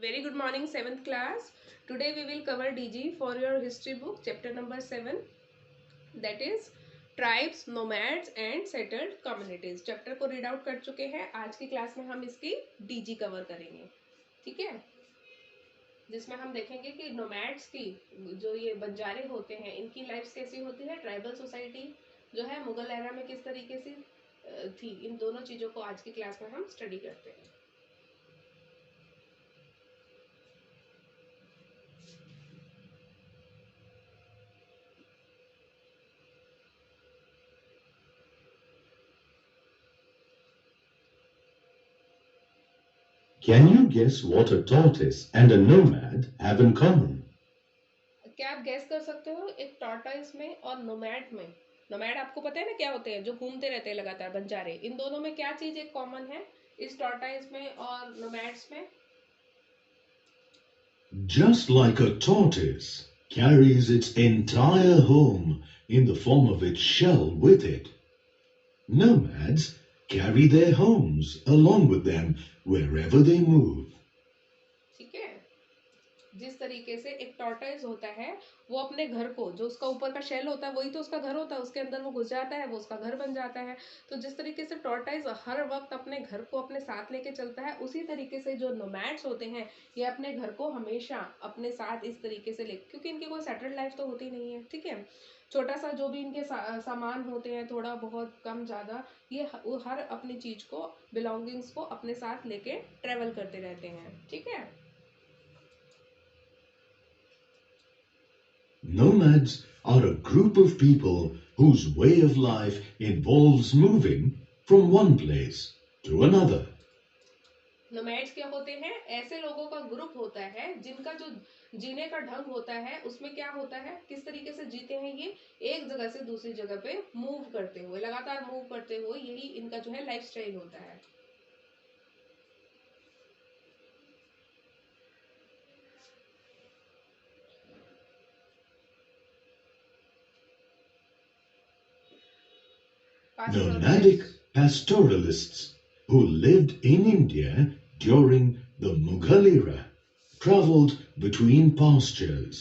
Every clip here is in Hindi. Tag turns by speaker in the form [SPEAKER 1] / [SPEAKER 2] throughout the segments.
[SPEAKER 1] Very good morning, 7th class. Today we will cover DG for your history book, chapter number 7, that is tribes, nomads and settled communities. Chapter को रीड आउट कर चुके हैं। आज की क्लास में हम इसकी डीजी कवर करेंगे, ठीक है, जिसमें हम देखेंगे कि नोमैड्स की जो ये बंजारे होते हैं इनकी लाइफ कैसी होती है, ट्राइबल सोसाइटी जो है मुगल एरा में किस तरीके से थी। इन दोनों चीजों को आज की क्लास में हम स्टडी करते हैं।
[SPEAKER 2] Can you guess what a tortoise and a nomad have in common?
[SPEAKER 1] क्या आप गैस कर सकते हो एक टॉर्टोइस में और नोमैड में? नोमैड आपको पता है ना क्या होते हैं, जो घूमते रहते हैं लगातार, बंजारे। इन दोनों में क्या चीज एक कॉमन है इस टॉर्टोइस में और नोमैड्स में?
[SPEAKER 2] Just like a tortoise carries its entire home in the form of its shell with it, nomads carry their homes along with them wherever they move.
[SPEAKER 1] ठीक है, जिस तरीके से एक टॉर्टोइस होता है वो अपने घर को, जो उसका ऊपर का शेल होता है वही तो उसका घर होता है, उसके अंदर वो घुस जाता है, वो उसका घर बन जाता है। तो जिस तरीके से टॉर्टोइस हर वक्त अपने घर को अपने साथ लेके चलता है, उसी तरीके से जो नोमैड्स होते हैं ये अपने घर को हमेशा अपने साथ इस तरीके से ले, क्योंकि इनकी कोई सेटल्ड लाइफ तो होती नहीं है, ठीक है। छोटा सा जो भी इनके सामान होते हैं, थोड़ा बहुत कम ज़्यादा, ये हर अपनी चीज़ को, बिलोंगिंग्स को अपने साथ लेके ट्रेवल करते रहते हैं, ठीक है।
[SPEAKER 2] Nomads are a group of people whose way of life involves moving from one place to another.
[SPEAKER 1] Nomads क्या होते हैं? ऐसे लोगों का ग्रुप होता है जिनका जो जीने का ढंग होता है उसमें क्या होता है, किस तरीके से जीते हैं ये, एक जगह से दूसरी जगह पे मूव करते हुए, लगातार मूव करते हुए, यही इनका जो है लाइफस्टाइल होता है।
[SPEAKER 2] Nomadic pastoralists who lived in India during the Mughal era traveled between pastures.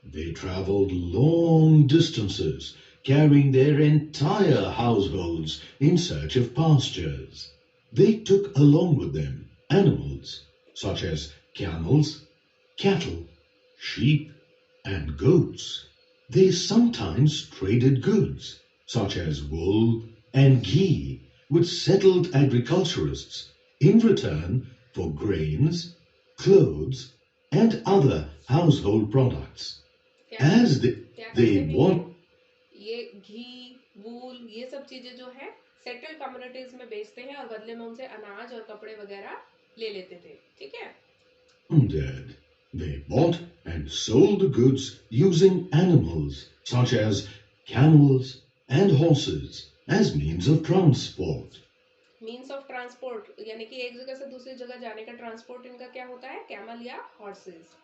[SPEAKER 2] They traveled long distances, carrying their entire households in search of pastures. They took along with them animals such as camels, cattle, sheep, and goats. They sometimes traded goods such as wool and ghee with settled agriculturists in return for grains, clothes, and other household products. As they want
[SPEAKER 1] ये घी, वूल, ये सब चीजें जो है सेटल्ड कम्युनिटीज में बेचते हैं और बदले में उनसे अनाज और कपड़े वगैरह ले लेते थे, ठीक है।
[SPEAKER 2] Dead. They bought and sold the goods using animals such as camels and horses as means of transport.
[SPEAKER 1] Means of transport यानी कि एक जगह से दूसरी जगह जाने का ट्रांसपोर्ट इनका क्या होता है, कैमल या हॉर्सेस।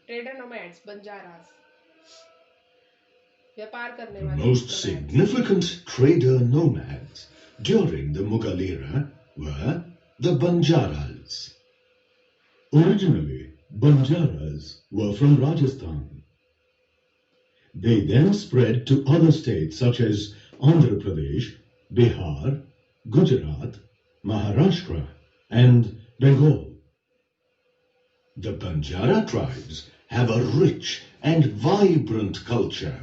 [SPEAKER 1] ट्रेडर नोमैड्स, बंजारास, व्यापार करने
[SPEAKER 2] The
[SPEAKER 1] वाले
[SPEAKER 2] most
[SPEAKER 1] nomads.
[SPEAKER 2] significant trader nomads during the Mughal era were the Banjaras. Originally, Banjaras were from Rajasthan. They then spread to other states such as Andhra Pradesh, Bihar, Gujarat, Maharashtra, and Bengal. The Banjara tribes have a rich and vibrant culture.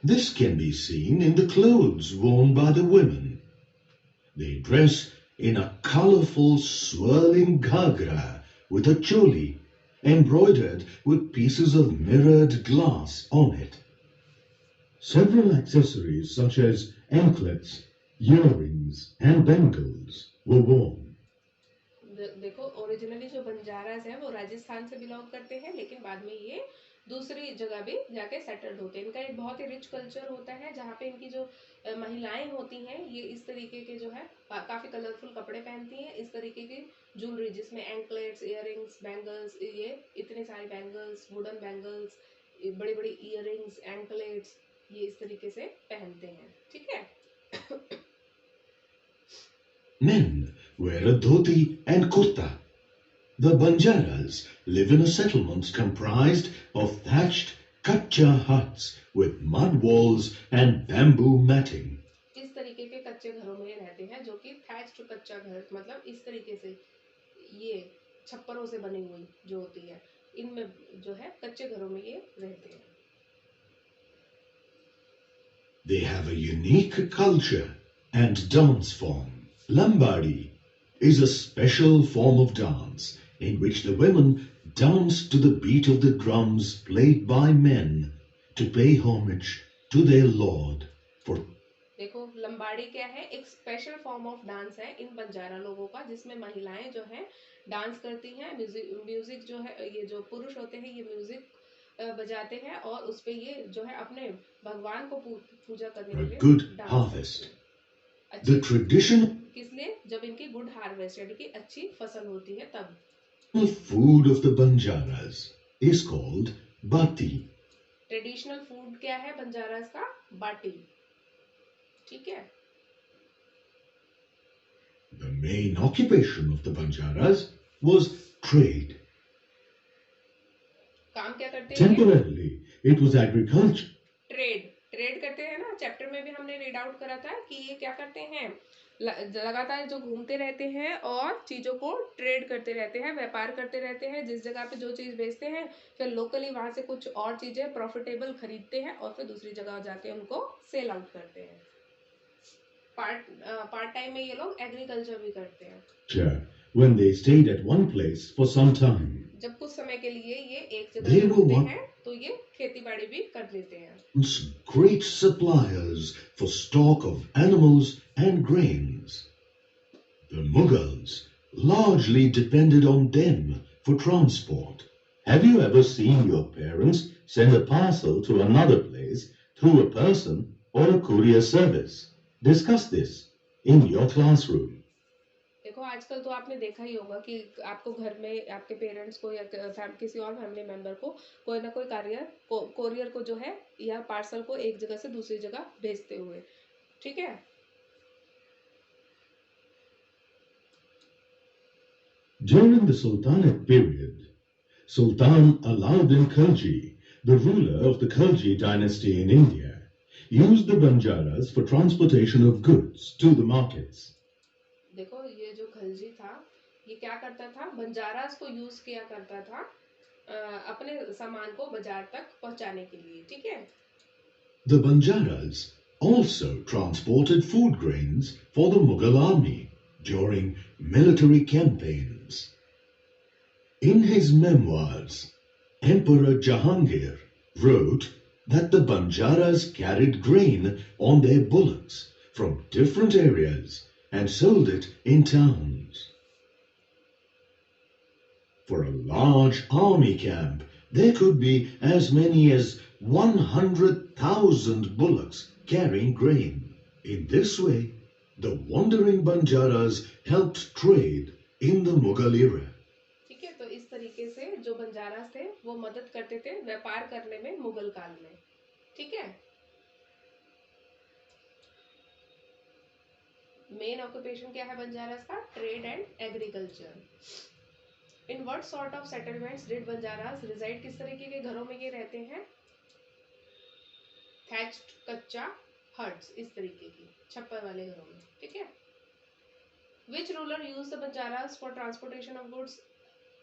[SPEAKER 2] This can be seen in the clothes worn by the women. They dress in a colorful swirling ghagra with a choli embroidered with pieces of mirrored glass on it. Several accessories such as anklets, earrings, and bangles were worn.
[SPEAKER 1] देखो, ओरिजिनली जो बंजारास है वो राजस्थान से बिलोंग करते हैं, लेकिन बाद में ये दूसरी जगह भी जाके सेटल्ड होते हैं। इनका एक बहुत ही रिच कल्चर होता है जहाँ पे इनकी जो महिलाएं होती हैं ये इस तरीके के जो है काफ़ी कलरफुल कपड़े पहनती हैं, इस तरीके की ज्वेलरी जिसमें एंकलेट्स, इयररिंग्स, बैंगल्स, ये इतने सारे बैंगल्स, वुडन बैंगल्स, बड़ी बड़ी इयररिंग्स, एंकलेट्स, ये इस तरीके से पहनते हैं, ठीक है।
[SPEAKER 2] Men wear a dhoti and kurta. The Banjaras live in a settlement comprised of thatched kacha huts with mud walls and bamboo matting.
[SPEAKER 1] इस तरीके के कच्चे घरों में रहते हैं, जो कि थैच्ड कच्चा घर, मतलब इस तरीके से ये छप्परों से बनी हुई जो होती है, इनमें जो है कच्चे घरों में ये रहते हैं।
[SPEAKER 2] They have a unique culture and dance form. Lambadi is a special form of dance in which the women dance to the beat of the drums played by men to pay homage to their lord. For
[SPEAKER 1] देखो लंबाड़ी क्या है, एक स्पेशल फॉर्म ऑफ डांस है इन बंजारा लोगों का, जिसमें महिलाएं जो है डांस करती हैं, म्यूजिक जो है, ये जो पुरुष होते हैं ये म्यूजिक बजाते हैं और उस पे ये जो है अपने भगवान को पूजा करने
[SPEAKER 2] a
[SPEAKER 1] के लिए
[SPEAKER 2] good
[SPEAKER 1] डांस
[SPEAKER 2] harvest.
[SPEAKER 1] करते
[SPEAKER 2] The
[SPEAKER 1] हैं।
[SPEAKER 2] traditional
[SPEAKER 1] किस लिए? जब इनकी गुड हार्वेस्ट यानी कि अच्छी फसल होती है तब।
[SPEAKER 2] food of the Banjaras is called bati.
[SPEAKER 1] Traditional food क्या है बंजारास का? बाटी, ठीक है।
[SPEAKER 2] The main occupation of the Banjaras was trade.
[SPEAKER 1] काम क्या करते हैं?
[SPEAKER 2] Temporarily, it was agriculture.
[SPEAKER 1] Trade करते हैं ना, चैप्टर में भी हमने रीड आउट करा था कि ये क्या करते हैं, लगातार जो घूमते रहते हैं और चीजों को ट्रेड करते रहते हैं, व्यापार करते रहते हैं, जिस जगह पे जो चीज बेचते हैं फिर लोकली वहां से कुछ और चीजें प्रॉफिटेबल खरीदते हैं और फिर दूसरी जगह जाके उनको सेल आउट करते हैं। पार्ट टाइम में ये लोग एग्रीकल्चर भी करते हैं।
[SPEAKER 2] Sure. When they stayed at one place for some time,
[SPEAKER 1] जब कुछ समय के लिए ये एक
[SPEAKER 2] They
[SPEAKER 1] जगह
[SPEAKER 2] were
[SPEAKER 1] रुकते हैं तो ये खेती बाड़ी भी कर लेते हैं।
[SPEAKER 2] great suppliers for stock of animals and grains. The Mughals largely depended on them for transport. Have you ever seen your parents send a parcel to another place through a person or a courier service? Discuss this in your classroom.
[SPEAKER 1] देखो आजकल तो आपने देखा ही होगा कि आपको घर में आपके पेरेंट्स को या किसी और फैमिली मेंबर को कोई ना कोई कोरियर को जो है या पार्सल को एक जगह से दूसरी जगह भेजते हुए, ठीक है।
[SPEAKER 2] During the Sultanate period, Sultan Alauddin Khilji, the ruler of the Khilji dynasty in India, used the Banjaras for transportation of goods to the markets.
[SPEAKER 1] देखो ये जो खलजी था ये क्या करता था, बंजारास को यूज किया करता था अपने सामान को बाजार तक पहुंचाने के लिए, ठीक है।
[SPEAKER 2] The Banjaras also transported food grains for the Mughal army during military campaigns. In his memoirs, Emperor Jahangir wrote that the Banjaras carried grain on their bullocks from different areas and sold it in towns. For a large army camp, there could be as many as 100,000 bullocks carrying grain. In this way, the wandering Banjaras helped trade in the Mughal era.
[SPEAKER 1] ठीक है, तो इस तरीके से जो बंजारास थे वो मदद करते थे व्यापार करने में मुगल काल में, ठीक है। मेन ऑक्यूपेशन क्या है बंजारास का? Trade and agriculture. In what sort of settlements did Banjaras reside? किस तरीके के घरों में ये रहते हैं? थैच्ड कच्चा हट्स, इस तरीके की छप्पर वाले घरों में, ठीक है। Which ruler use the Banjaras for transportation of goods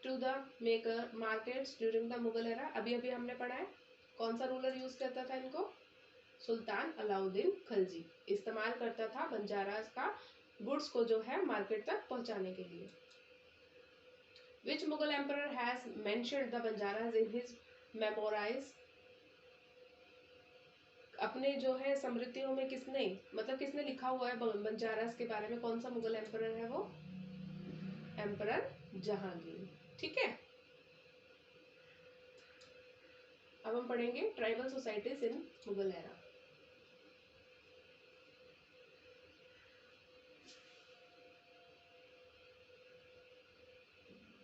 [SPEAKER 1] to the major markets during the Mughal era? अभी अभी हमने पढ़ा है, कौन सा रूलर यूज करता था इनको? सुल्तान अलाउद्दीन खलजी इस्तेमाल करता था बंजारास का गुड्स को जो है मार्केट तक पहुंचाने के लिए। Which Mughal emperor has mentioned the Banjaras in his memoirs? अपने जो है स्मृतियों में किसने, मतलब किसने लिखा हुआ है बंजारास के बारे में? कौन सा मुगल एम्परर है वो? एम्परर जहांगीर, ठीक है। अब हम पढ़ेंगे tribal societies in Mughal era.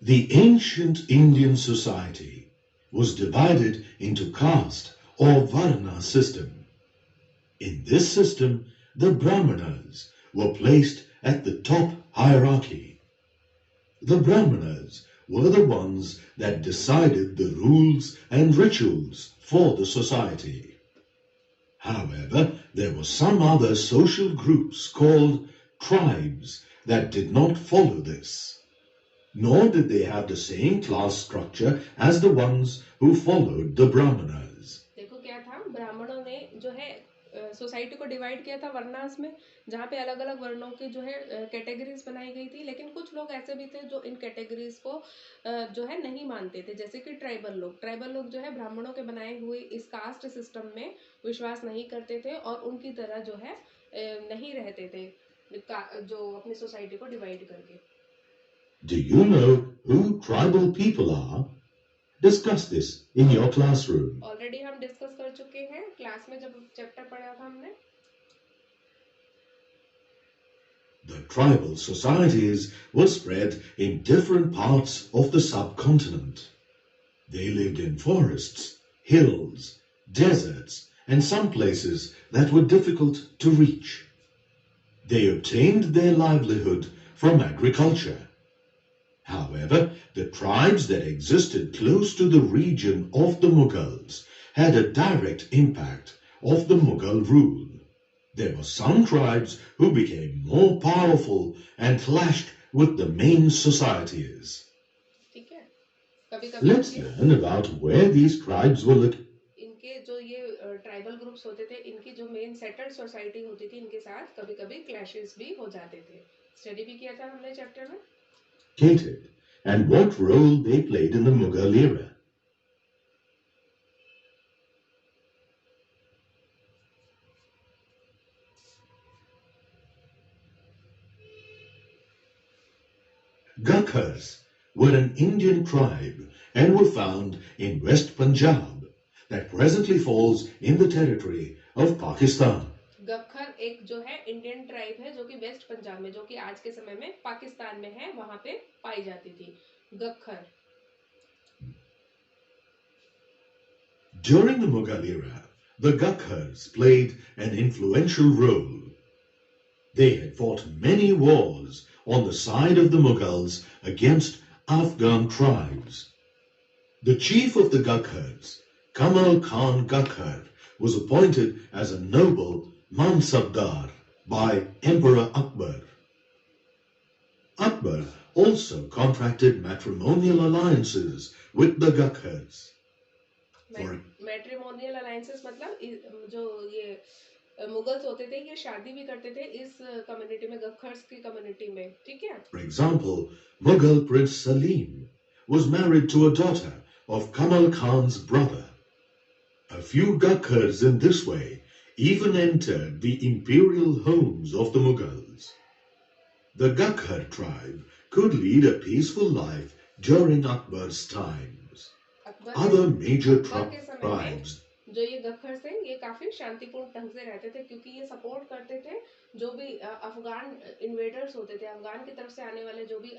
[SPEAKER 2] The ancient Indian society was divided into caste or Varna system. In this system, the Brahmanas were placed at the top hierarchy. The Brahmanas were the ones that decided the rules and rituals for the society. However, there were some other social groups called tribes that did not follow this, nor did they have the same class structure as the ones who followed the Brahmanas.
[SPEAKER 1] देखो क्या था, ब्राह्मणों ने जो है सोसाइटी को डिवाइड किया था वर्णास में, जहाँ पे अलग अलग वर्णों की जो है कैटेगरीज बनाई गई थी। लेकिन कुछ लोग ऐसे भी थे जो इन कैटेगरीज को जो है नहीं मानते थे, जैसे कि ट्राइबल लोग जो है ब्राह्मणों के बनाए हुए इस कास्ट सिस्टम में विश्वास नहीं करते थे और उनकी तरह जो है नहीं रहते थे, जो अपनी सोसाइटी को डिवाइड करके।
[SPEAKER 2] Do you know who tribal people are? Discuss this in your classroom.
[SPEAKER 1] Already हम डिस्कस कर चुके हैं क्लास में जब चैप्टर पढ़ा था हमने।
[SPEAKER 2] The tribal societies were spread in different parts of the subcontinent. They lived in forests, hills, deserts, and some places that were difficult to reach. They obtained their livelihood from agriculture. However, the tribes that existed close to the region of the Mughals had a direct impact of the Mughal rule. There were some tribes who became more powerful and clashed with the main societies. Let's learn about where these tribes were located.
[SPEAKER 1] इनके जो ये ट्राइबल ग्रुप्स होते थे, इनकी जो मेन सेटल्ड सोसाइटी होती थी, इनके साथ कभी कभी क्लैशेस भी हो जाते थे। स्टडी भी किया था हमने चैप्टर में।
[SPEAKER 2] And what role they played in the Mughal era. Gakhars were an Indian tribe and were found in West Punjab that presently falls in the territory of Pakistan.
[SPEAKER 1] Gakhar एक जो है इंडियन ट्राइब है जो कि वेस्ट पंजाब में, जो कि आज के समय में पाकिस्तान में है, वहां पे पाई जाती थी Gakhar.
[SPEAKER 2] During the Mughal era, the Gakhars played an influential role. They had fought many wars on the side of the Mughals against Afghan tribes. The chief of the Gakhars, Kamal Khan Gakhar, was appointed as a noble Mansabdar by Emperor Akbar. Akbar also contracted matrimonial alliances with the Gakhars.
[SPEAKER 1] Matrimonial alliances मतलब जो ये मुगल्स होते थे, ये शादी भी करते थे इस कम्युनिटी में, गखर्स की कम्युनिटी में, ठीक है।
[SPEAKER 2] For example, Mughal Prince Salim was married to a daughter of Kamal Khan's brother. A few Gakhars in this way even entered the imperial homes of the Mughals. The Gakhar tribe could lead a peaceful life during Akbar's times. Other major tribes
[SPEAKER 1] जो ये गखर थे ये काफी शांतिपूर्ण ढंग से रहते थे, क्योंकि ये सपोर्ट करते थे जो भी अफगान इन्वेडर्स होते थे, अफगान की तरफ से आने वाले जो भी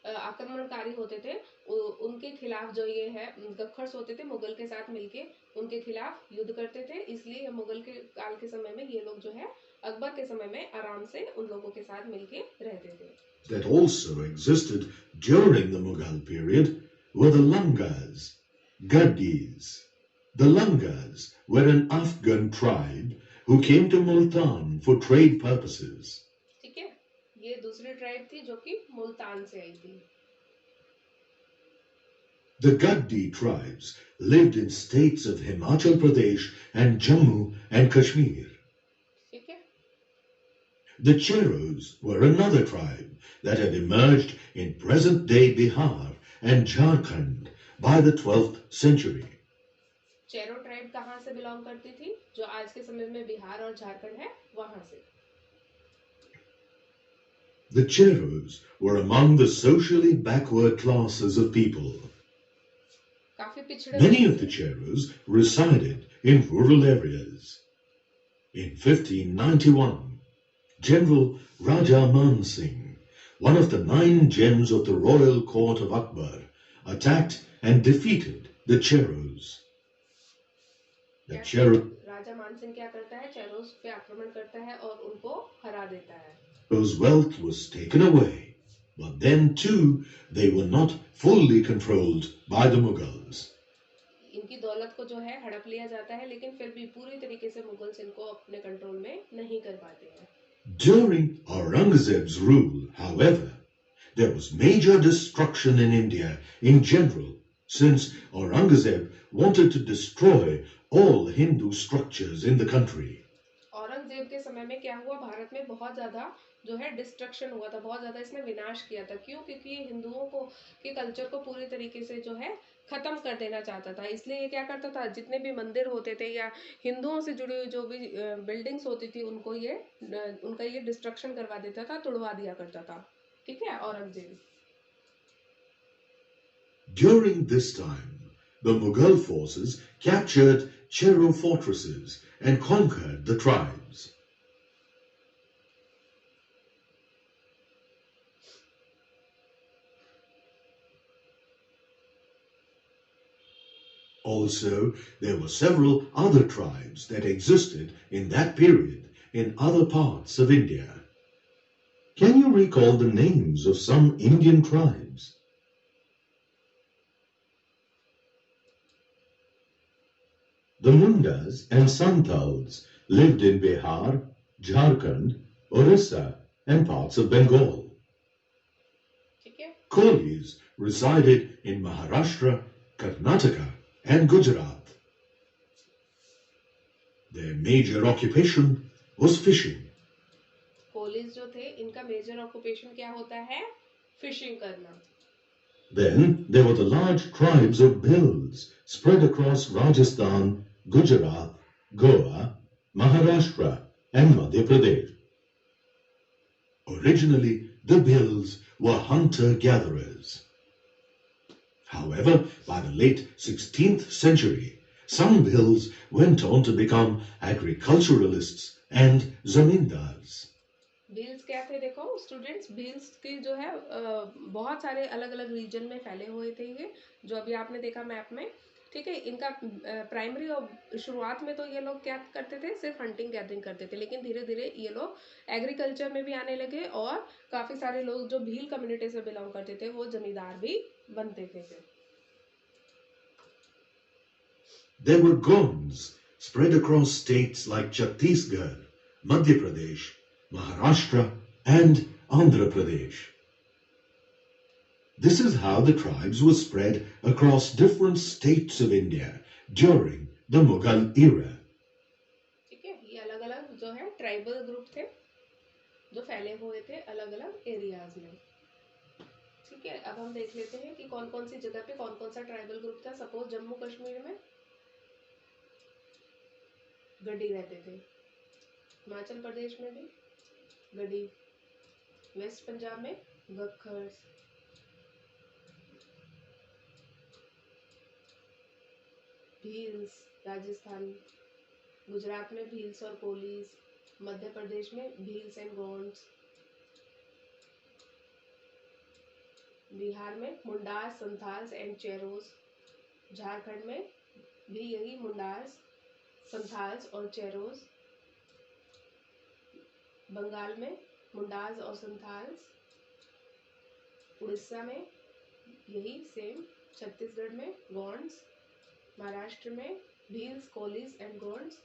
[SPEAKER 1] आक्रमणकारी होते थे, उनके खिलाफ जो ये है गखर्स होते थे मुगल के साथ मिलके उनके खिलाफ युद्ध करते थे। इसलिए मुगल के काल के समय में ये लोग जो है अकबर के समय में आराम से उन लोगों के साथ मिलके रहते थे।
[SPEAKER 2] That also existed during the Mughal period were the Langas, Gaddis. The Langas were an Afghan tribe who came to Multan for trade purposes.
[SPEAKER 1] ठीक है, ये दूसरी ट्राइब थी जो कि मुल्तान से आई थी।
[SPEAKER 2] The Gaddi tribes lived in states of Himachal Pradesh and Jammu and Kashmir.
[SPEAKER 1] ठीक है।
[SPEAKER 2] The Cheros were another tribe that had emerged in present-day Bihar and Jharkhand by the 12th century.
[SPEAKER 1] Chero tribe कहाँ से बिलोंग करती थी? जो आज के समय में बिहार और झारखंड है, वहां से।
[SPEAKER 2] The Cheros were among the socially backward classes of people.
[SPEAKER 1] काफी पिछड़े
[SPEAKER 2] Many of the Cheros resided in rural areas. In 1591, General Raja Man Singh, one of the 9 gems of the royal court of Akbar, attacked and defeated the Cheros. The Cheros
[SPEAKER 1] राजा मानसिंह क्या करता है, चेरोज पे आक्रमण करता है और उनको हरा देता है.
[SPEAKER 2] Whose wealth was taken away, but then too they were not fully controlled by the Mughals.
[SPEAKER 1] इनकी दौलत को जो है हड़प लिया जाता है, लेकिन फिर भी पूरी तरीके से मुगल्स इनको अपने कंट्रोल में नहीं कर पाते हैं.
[SPEAKER 2] During Aurangzeb's rule, however, there was major destruction in India in general, since Aurangzeb wanted to destroy all Hindu structures in the country.
[SPEAKER 1] Aurangzeb के समय में क्या हुआ, भारत में बहुत ज्यादा जो है डिस्ट्रक्शन हुआ था, बहुत ज्यादा इसने विनाश किया था. क्यों? क्योंकि ये हिंदुओं को के कल्चर को पूरी तरीके से जो है खत्म कर देना चाहता था. इसलिए ये क्या करता था, जितने भी मंदिर होते थे या हिंदुओं से जुड़ी हुई जो भी बिल्डिंग्स होती थी उनको ये उनका ये डिस्ट्रक्शन करवा देता था, तोड़वा दिया करता था. ठीक है, Aurangzeb.
[SPEAKER 2] During this time, the Mughal forces captured Chero fortresses and conquered the tribes. Also, there were several other tribes that existed in that period in other parts of India. Can you recall the names of some Indian tribes? The Mundas and Santals lived in Bihar, Jharkhand, Orissa, and parts of Bengal. Kolis resided in Maharashtra, Karnataka, and Gujarat. Their major occupation was fishing.
[SPEAKER 1] कोलीज जो थे, इनका मेजर ऑक्यूपेशन क्या होता है, फिशिंग करना.
[SPEAKER 2] Then there were the large tribes of Bhils spread across Rajasthan, Gujarat, Goa, Maharashtra, and Madhya Pradesh. Originally, the Bhils were hunter-gatherers. However, by the late 16th century, some Bhils went on to become agriculturalists and zamindars.
[SPEAKER 1] Bhils क्या थे, देखो स्टूडेंट्स, भील्स के जो है बहुत सारे अलग अलग रीजन में फैले हुए थे ये, जो अभी आपने देखा मैप में. ठीक है, इनका प्राइमरी और शुरुआत में तो ये लोग क्या करते थे, सिर्फ हंटिंग गैदरिंग करते थे, लेकिन धीरे धीरे ये लोग एग्रीकल्चर में भी आने लगे और काफ़ी सारे लोग जो भील कम्युनिटी से बिलोंग करते थे वो जमींदार भी बनते थे फिर.
[SPEAKER 2] There were Gonds spread across states like Chhattisgarh, Madhya Pradesh, Maharashtra, and Andhra Pradesh. This is how the tribes were spread across different states of India during the Mughal era.
[SPEAKER 1] ठीक है, ये अलग अलग जो है ट्राइबल ग्रुप थे जो फैले हुए थे अलग अलग एरियाज में. ठीक है, अब हम देख लेते हैं कि कौन कौन सी जगह पे कौन कौन सा ट्राइबल ग्रुप था. सपोज जम्मू कश्मीर में गड्डी रहते थे, हिमाचल प्रदेश में भी गड्डी, वेस्ट पंजाब में गखर्स, भील्स, राजस्थान, गुजरात में भील्स और कोलीस, मध्य प्रदेश में भील्स एंड गोंड्स, बिहार में मुंडास, संथाल्स एंड चेरोस, झारखंड में भी यही मुंडास, संथाल्स और चेरोस, बंगाल में मुंडास और संथाल्स, उड़ीसा में यही सेम, छत्तीसगढ़ में गोंड्स, महाराष्ट्र में भील्स, कोलीस एंड गोंड्स,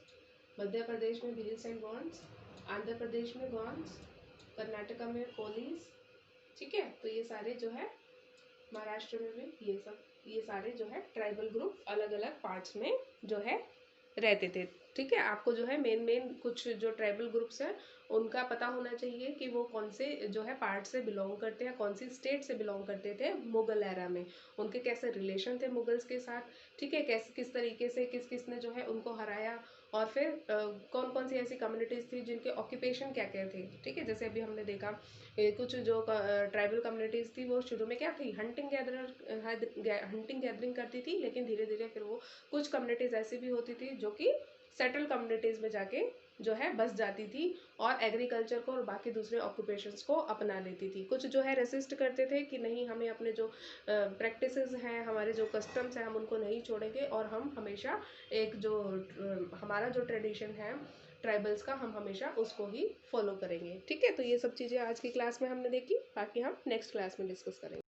[SPEAKER 1] मध्य प्रदेश में भील्स एंड गोंड्स, आंध्र प्रदेश में गोंड्स, कर्नाटका में कोलीस. ठीक है, तो ये सारे जो है महाराष्ट्र में भी ये सारे जो है ट्राइबल ग्रुप अलग अलग पार्ट्स में जो है रहते थे. ठीक है, आपको जो है मेन कुछ जो ट्राइबल ग्रुप्स हैं उनका पता होना चाहिए कि वो कौन से जो है पार्ट से बिलोंग करते हैं, कौन सी स्टेट से बिलोंग करते थे मुगल एरा में, उनके कैसे रिलेशन थे मुगल्स के साथ. ठीक है, कैसे किस तरीके से किसने जो है उनको हराया, और फिर कौन कौन सी ऐसी कम्युनिटीज़ थी जिनके ऑक्यूपेशन क्या क्या थे. ठीक है, जैसे अभी हमने देखा कुछ जो ट्राइबल कम्युनिटीज़ थी वो शुरू में क्या थी, हंटिंग गैदरिंग करती थी, लेकिन धीरे धीरे फिर वो कुछ कम्युनिटीज़ ऐसी भी होती थी जो कि सेटल कम्युनिटीज़ में जाके जो है बस जाती थी और एग्रीकल्चर को और बाकी दूसरे ऑक्यूपेशंस को अपना लेती थी। कुछ जो है रेसिस्ट करते थे कि नहीं, हमें अपने जो प्रैक्टिसेस हैं, हमारे जो कस्टम्स हैं, हम उनको नहीं छोड़ेंगे और हम हमेशा एक जो हमारा जो ट्रेडिशन है ट्राइबल्स का, हम हमेशा उसको ही फॉलो करेंगे। ठीक है, तो ये सब चीज़ें आज की क्लास में हमने देखी, बाकी हम नेक्स्ट क्लास में डिस्कस करेंगे।